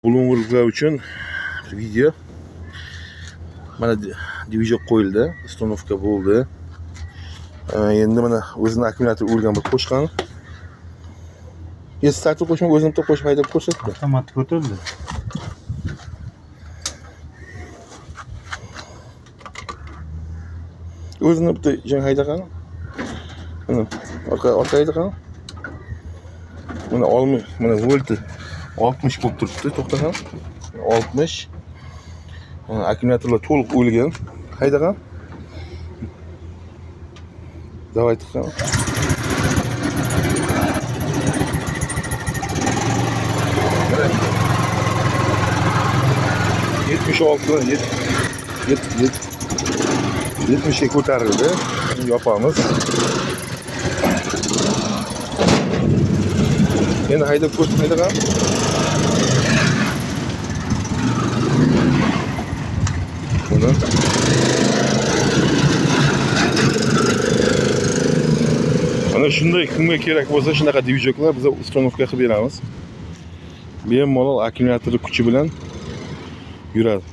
Bulung'urlar uchun video mana dvijok qo'yildi, uстановка bo'ldi. Endi mana o'zini akkumulyator o'lgan bir qo'shgan. Startni qo'shmay o'zini bitta qo'shib haydab ko'rsatdi. Avtomatik o'tildi. O'zini bitta jang haydagan. Mana orqa haydagan. Mana mana volti 60 bo'lib turibdi, to'xtagan. 60. Akkumulyatorlar to'liq o'lgan. Haydagan. Давай tıkan. Evet. 70'e ko'tarildi. Yapamiz. Endi haydab ko'rsatmaydi ham. Buni ana shunday kimga kerak bo'lsa shunaqa dvijoklar biz uстановка qilib beramiz. Bemalol akkumulyator kuchi bilan yuradi.